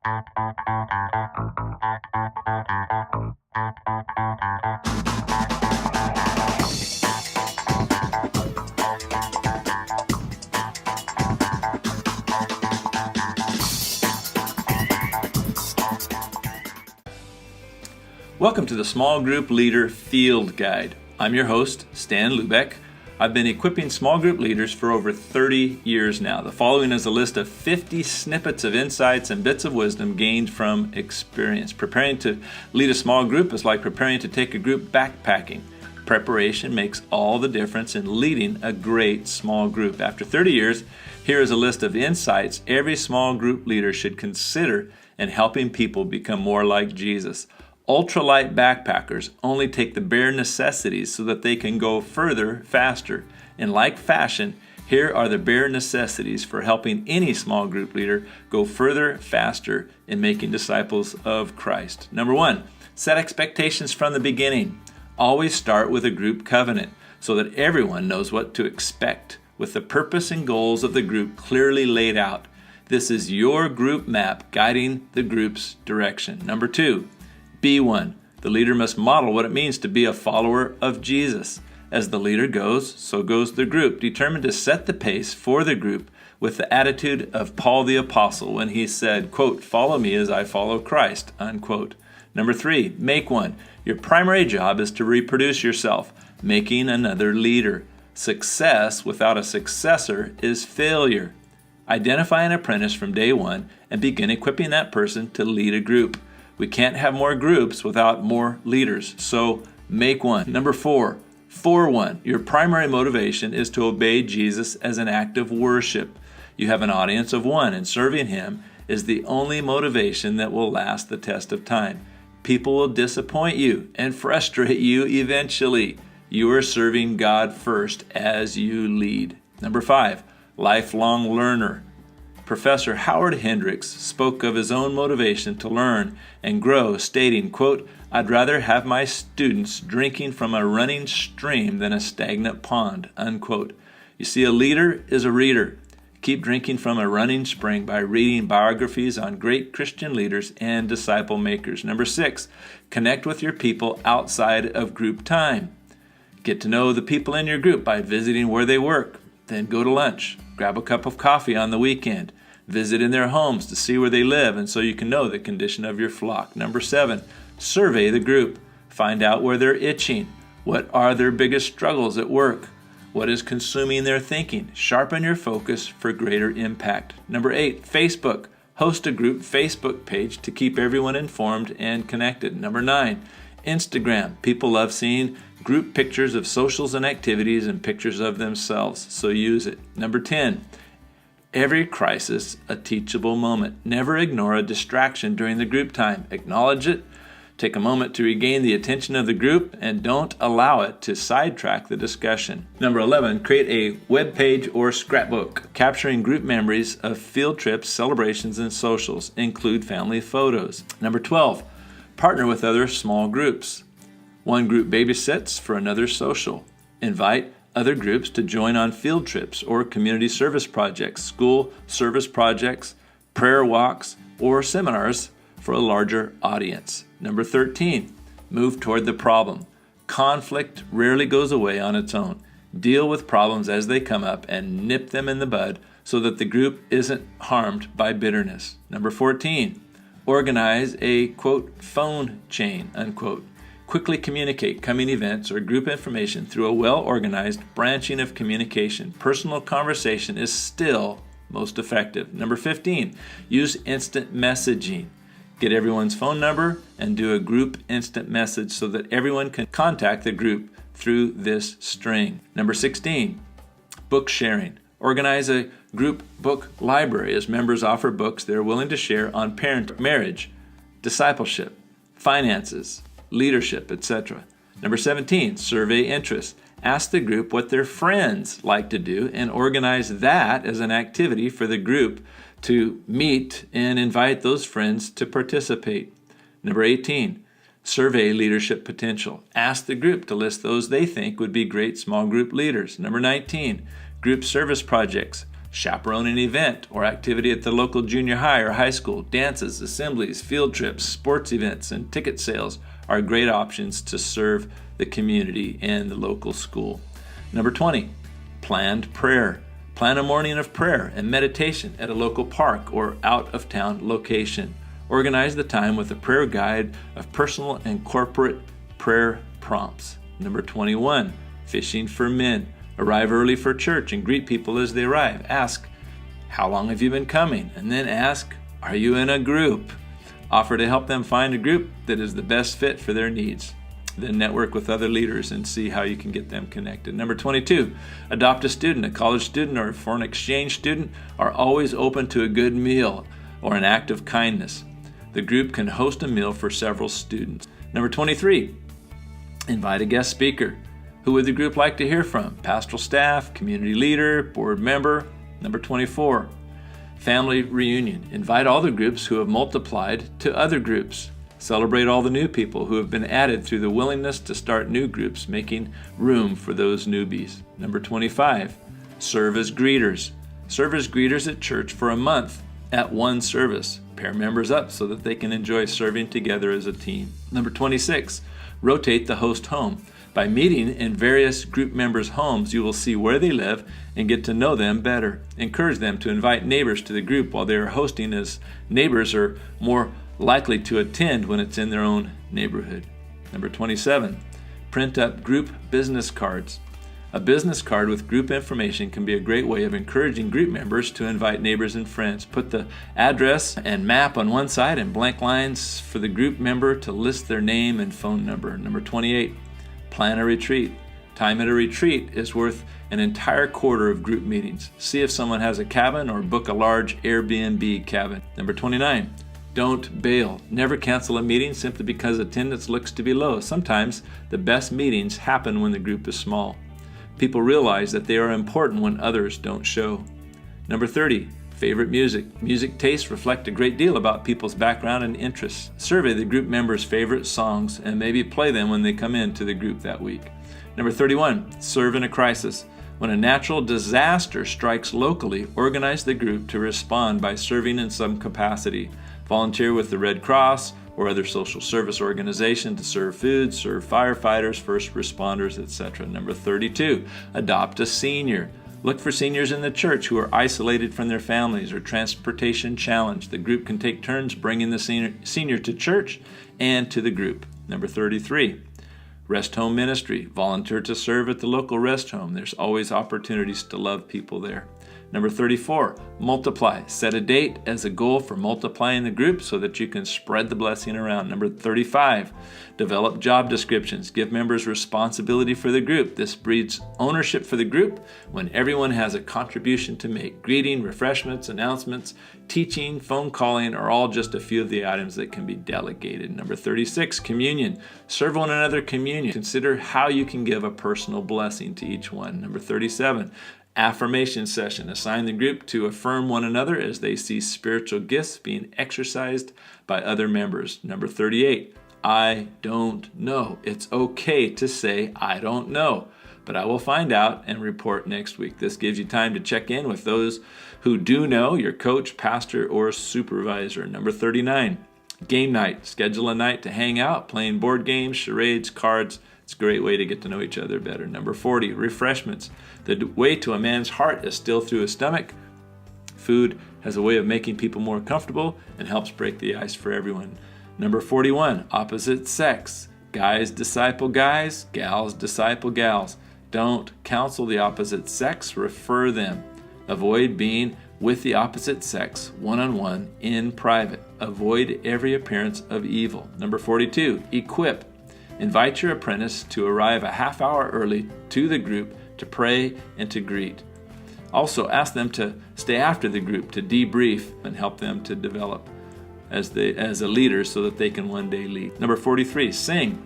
Welcome to the Small Group Leader Field Guide. I'm your host, Stan Lubeck. I've been equipping small group leaders for over 30 years now. The following is a list of 50 snippets of insights and bits of wisdom gained from experience. Preparing to lead a small group is like preparing to take a group backpacking. Preparation makes all the difference in leading a great small group. After 30 years, here is a list of insights every small group leader should consider in helping people become more like Jesus. Ultralight backpackers only take the bare necessities so that they can go further faster. In like fashion, here are the bare necessities for helping any small group leader go further faster in making disciples of Christ. Number 1, set expectations from the beginning. Always start with a group covenant so that everyone knows what to expect, with the purpose and goals of the group clearly laid out. This is your group map guiding the group's direction. Number 2, be one. The leader must model what it means to be a follower of Jesus. As the leader goes, so goes the group, determined to set the pace for the group with the attitude of Paul the Apostle when he said, quote, "Follow me as I follow Christ," unquote. Number 3, make one. Your primary job is to reproduce yourself, making another leader. Success without a successor is failure. Identify an apprentice from day one and begin equipping that person to lead a group. We can't have more groups without more leaders, so make one. Number 4, for one. Your primary motivation is to obey Jesus as an act of worship. You have an audience of one, and serving Him is the only motivation that will last the test of time. People will disappoint you and frustrate you eventually. You are serving God first as you lead. Number 5, lifelong learner. Professor Howard Hendricks spoke of his own motivation to learn and grow, stating, quote, "I'd rather have my students drinking from a running stream than a stagnant pond," unquote. You see, a leader is a reader. Keep drinking from a running spring by reading biographies on great Christian leaders and disciple makers. Number 6, connect with your people outside of group time. Get to know the people in your group by visiting where they work. Then go to lunch. Grab a cup of coffee on the weekend. Visit in their homes to see where they live and so you can know the condition of your flock. Number 7, survey the group. Find out where they're itching. What are their biggest struggles at work? What is consuming their thinking? Sharpen your focus for greater impact. Number 8, Facebook. Host a group Facebook page to keep everyone informed and connected. Number 9, Instagram. People love seeing group pictures of socials and activities and pictures of themselves, so use it. Number 10, every crisis a teachable moment. Never ignore a distraction during the group time. Acknowledge it, take a moment to regain the attention of the group, and don't allow it to sidetrack the discussion. Number 11, create a web page or scrapbook capturing group memories of field trips, celebrations, and socials. Include family photos. Number 12, partner with other small groups. One group babysits for another social. Invite other groups to join on field trips or community service projects, school service projects, prayer walks, or seminars for a larger audience. Number 13, move toward the problem. Conflict rarely goes away on its own. Deal with problems as they come up and nip them in the bud so that the group isn't harmed by bitterness. Number 14, organize a, quote, phone chain, unquote. Quickly communicate coming events or group information through a well-organized branching of communication. Personal conversation is still most effective. Number 15, use instant messaging. Get everyone's phone number and do a group instant message so that everyone can contact the group through this string. Number 16, book sharing. Organize a group book library as members offer books they're willing to share on parent, marriage, discipleship, finances, leadership, etc. Number 17, survey interests. Ask the group what their friends like to do and organize that as an activity for the group to meet and invite those friends to participate. Number 18, survey leadership potential. Ask the group to list those they think would be great small group leaders. Number 19, group service projects. Chaperone an event or activity at the local junior high or high school. Dances, assemblies, field trips, sports events, and ticket sales are great options to serve the community and the local school. Number 20, planned prayer. Plan a morning of prayer and meditation at a local park or out-of-town location. Organize the time with a prayer guide of personal and corporate prayer prompts. Number 21, fishing for men. Arrive early for church and greet people as they arrive. Ask, how long have you been coming? And then ask, are you in a group? Offer to help them find a group that is the best fit for their needs. Then network with other leaders and see how you can get them connected. Number 22, adopt a student. A college student or a foreign exchange student are always open to a good meal or an act of kindness. The group can host a meal for several students. Number 23, invite a guest speaker. Who would the group like to hear from? Pastoral staff, community leader, board member. Number 24, family reunion. Invite all the groups who have multiplied to other groups. Celebrate all the new people who have been added through the willingness to start new groups, making room for those newbies. Number 25, serve as greeters. Serve as greeters at church for a month at one service. Pair members up so that they can enjoy serving together as a team. Number 26, rotate the host home. By meeting in various group members' homes, you will see where they live and get to know them better. Encourage them to invite neighbors to the group while they are hosting, as neighbors are more likely to attend when it's in their own neighborhood. Number 27, print up group business cards. A business card with group information can be a great way of encouraging group members to invite neighbors and friends. Put the address and map on one side and blank lines for the group member to list their name and phone number. Number 28, plan a retreat. Time at a retreat is worth an entire quarter of group meetings. See if someone has a cabin or book a large Airbnb cabin. Number 29, don't bail. Never cancel a meeting simply because attendance looks to be low. Sometimes the best meetings happen when the group is small. People realize that they are important when others don't show. Number 30, favorite music. Music tastes reflect a great deal about people's background and interests. Survey the group members' favorite songs and maybe play them when they come into the group that week. Number 31, serve in a crisis. When a natural disaster strikes locally, organize the group to respond by serving in some capacity. Volunteer with the Red Cross or other social service organization to serve food, serve firefighters, first responders, etc. Number 32, adopt a senior. Look for seniors in the church who are isolated from their families or transportation challenged. The group can take turns bringing the senior to church and to the group. Number 33, rest home ministry. Volunteer to serve at the local rest home. There's always opportunities to love people there. Number 34, multiply. Set a date as a goal for multiplying the group so that you can spread the blessing around. Number 35, develop job descriptions. Give members responsibility for the group. This breeds ownership for the group when everyone has a contribution to make. Greeting, refreshments, announcements, teaching, phone calling are all just a few of the items that can be delegated. Number 36, communion. Serve one another communion. Consider how you can give a personal blessing to each one. Number 37, affirmation session. Assign the group to affirm one another as they see spiritual gifts being exercised by other members. Number 38, I don't know. It's okay to say, I don't know, but I will find out and report next week. This gives you time to check in with those who do know, your coach, pastor, or supervisor. Number 39, game night. Schedule a night to hang out, playing board games, charades, cards. It's a great way to get to know each other better. Number 40, refreshments. The way to a man's heart is still through his stomach. Food has a way of making people more comfortable and helps break the ice for everyone. Number 41, opposite sex. Guys disciple guys, gals disciple gals. Don't counsel the opposite sex, refer them. Avoid being with the opposite sex one-on-one in private. Avoid every appearance of evil. Number 42, equip. Invite your apprentice to arrive a half hour early to the group to pray and to greet. Also, ask them to stay after the group to debrief and help them to develop as a leader so that they can one day lead. Number 43, sing.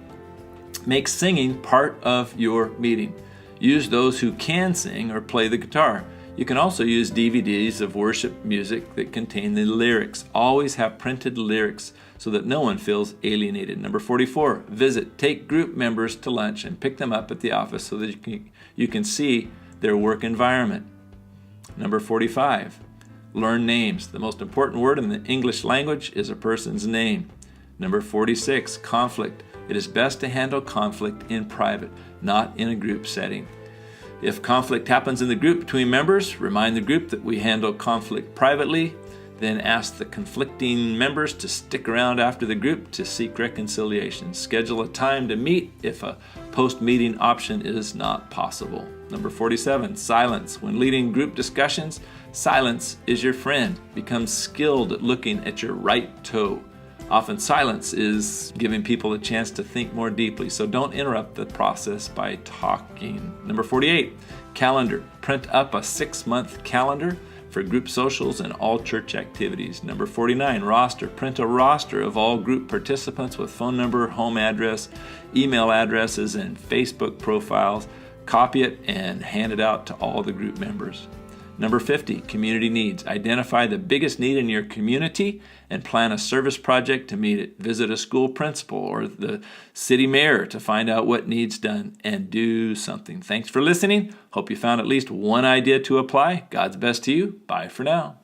Make singing part of your meeting. Use those who can sing or play the guitar. You can also use DVDs of worship music that contain the lyrics. Always have printed lyrics so that no one feels alienated. Number 44, visit. Take group members to lunch and pick them up at the office so that you can see their work environment. Number 45, learn names. The most important word in the English language is a person's name. Number 46, conflict. It is best to handle conflict in private, not in a group setting. If conflict happens in the group between members, remind the group that we handle conflict privately, then ask the conflicting members to stick around after the group to seek reconciliation. Schedule a time to meet if a post-meeting option is not possible. Number 47, silence. When leading group discussions, silence is your friend. Become skilled at looking at your right toe. Often silence is giving people a chance to think more deeply, so don't interrupt the process by talking. Number 48, calendar. Print up a 6-month calendar for group socials and all church activities. Number 49, roster. Print a roster of all group participants with phone number, home address, email addresses, and Facebook profiles. Copy it and hand it out to all the group members. Number 50, community needs. Identify the biggest need in your community and plan a service project to meet it. Visit a school principal or the city mayor to find out what needs done and do something. Thanks for listening. Hope you found at least one idea to apply. God's best to you. Bye for now.